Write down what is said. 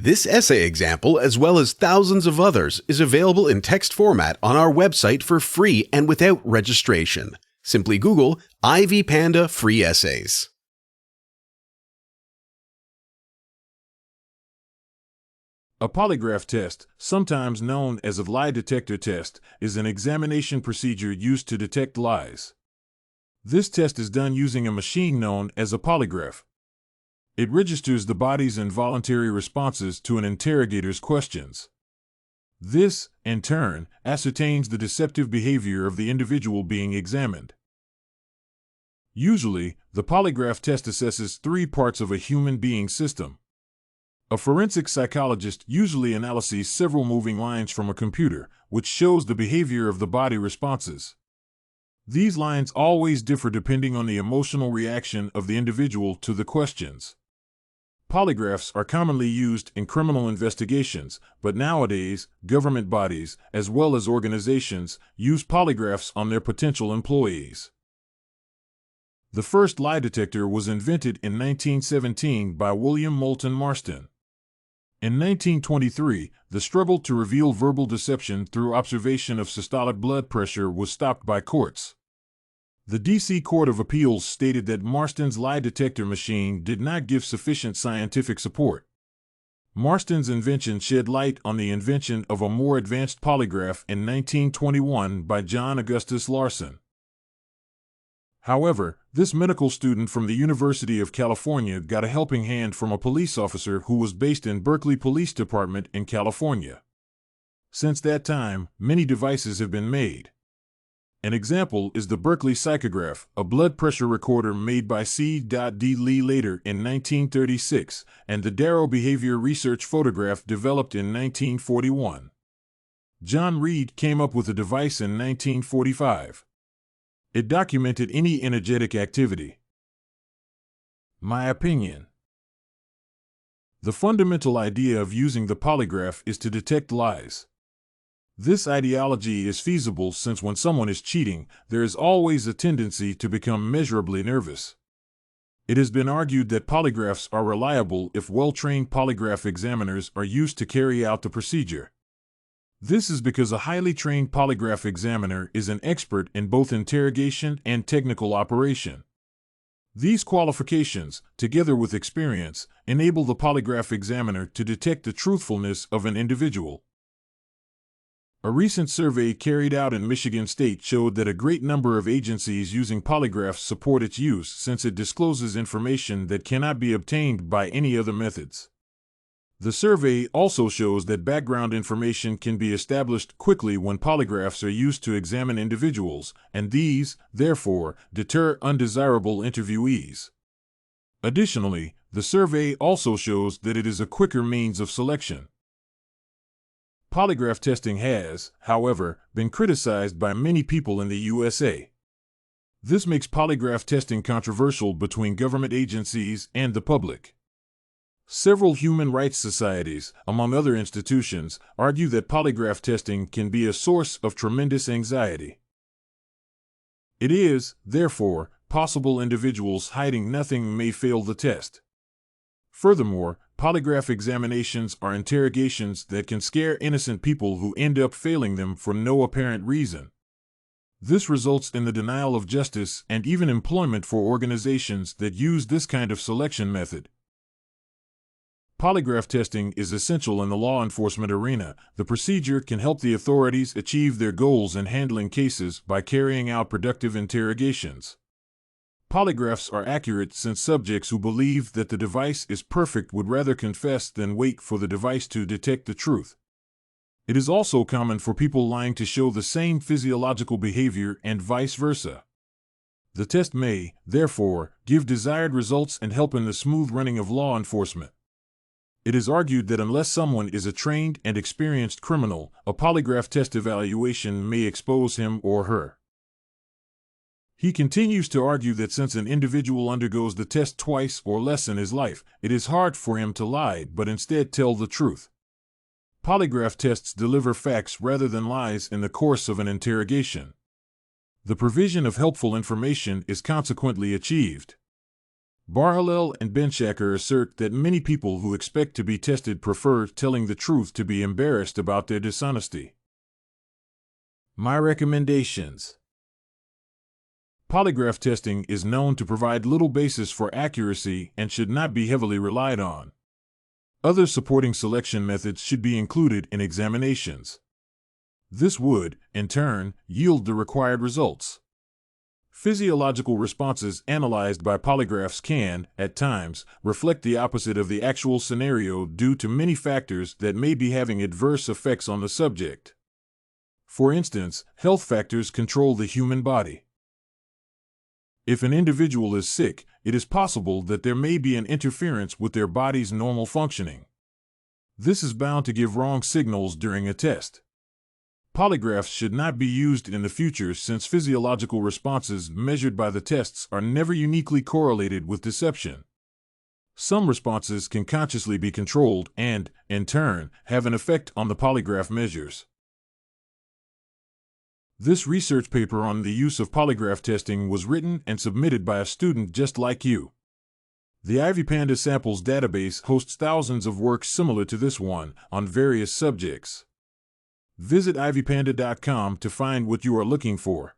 This essay example, as well as thousands of others, is available in text format on our website for free and without registration. Simply Google IvyPanda Free Essays. A polygraph test, sometimes known as a lie detector test, is an examination procedure used to detect lies. This test is done using a machine known as a polygraph. It registers the body's involuntary responses to an interrogator's questions. This, in turn, ascertains the deceptive behavior of the individual being examined. Usually, the polygraph test assesses 3 parts of a human being system. A forensic psychologist usually analyzes several moving lines from a computer, which shows the behavior of the body responses. These lines always differ depending on the emotional reaction of the individual to the questions. Polygraphs are commonly used in criminal investigations, but nowadays, government bodies, as well as organizations, use polygraphs on their potential employees. The first lie detector was invented in 1917 by William Moulton Marston. In 1923, the struggle to reveal verbal deception through observation of systolic blood pressure was stopped by courts. The D.C. Court of Appeals stated that Marston's lie detector machine did not give sufficient scientific support. Marston's invention shed light on the invention of a more advanced polygraph in 1921 by John Augustus Larson. However, this medical student from the University of California got a helping hand from a police officer who was based in Berkeley Police Department in California. Since that time, many devices have been made. An example is the Berkeley Psychograph, a blood pressure recorder made by C.D. Lee later in 1936, and the Darrow Behavior Research Photograph developed in 1941. John Reed came up with a device in 1945. It documented any energetic activity. My opinion. The fundamental idea of using the polygraph is to detect lies. This ideology is feasible since when someone is cheating, there is always a tendency to become measurably nervous. It has been argued that polygraphs are reliable if well-trained polygraph examiners are used to carry out the procedure. This is because a highly trained polygraph examiner is an expert in both interrogation and technical operation. These qualifications, together with experience, enable the polygraph examiner to detect the truthfulness of an individual. A recent survey carried out in Michigan State showed that a great number of agencies using polygraphs support its use since it discloses information that cannot be obtained by any other methods. The survey also shows that background information can be established quickly when polygraphs are used to examine individuals, and these, therefore, deter undesirable interviewees. Additionally, the survey also shows that it is a quicker means of selection. Polygraph testing has, however, been criticized by many people in the USA. This makes polygraph testing controversial between government agencies and the public. Several human rights societies, among other institutions, argue that polygraph testing can be a source of tremendous anxiety. It is, therefore, possible individuals hiding nothing may fail the test. Furthermore, polygraph examinations are interrogations that can scare innocent people who end up failing them for no apparent reason. This results in the denial of justice and even employment for organizations that use this kind of selection method. Polygraph testing is essential in the law enforcement arena. The procedure can help the authorities achieve their goals in handling cases by carrying out productive interrogations. Polygraphs are accurate since subjects who believe that the device is perfect would rather confess than wait for the device to detect the truth. It is also common for people lying to show the same physiological behavior and vice versa. The test may, therefore, give desired results and help in the smooth running of law enforcement. It is argued that unless someone is a trained and experienced criminal, a polygraph test evaluation may expose him or her. He continues to argue that since an individual undergoes the test twice or less in his life, it is hard for him to lie but instead tell the truth. Polygraph tests deliver facts rather than lies in the course of an interrogation. The provision of helpful information is consequently achieved. Bar-Hillel and Ben-Shakhar assert that many people who expect to be tested prefer telling the truth to be embarrassed about their dishonesty. My recommendations. Polygraph testing is known to provide little basis for accuracy and should not be heavily relied on. Other supporting selection methods should be included in examinations. This would, in turn, yield the required results. Physiological responses analyzed by polygraphs can, at times, reflect the opposite of the actual scenario due to many factors that may be having adverse effects on the subject. For instance, health factors control the human body. If an individual is sick, it is possible that there may be an interference with their body's normal functioning. This is bound to give wrong signals during a test. Polygraphs should not be used in the future since physiological responses measured by the tests are never uniquely correlated with deception. Some responses can consciously be controlled and, in turn, have an effect on the polygraph measures. This research paper on the use of polygraph testing was written and submitted by a student just like you. The IvyPanda Samples database hosts thousands of works similar to this one on various subjects. Visit ivypanda.com to find what you are looking for.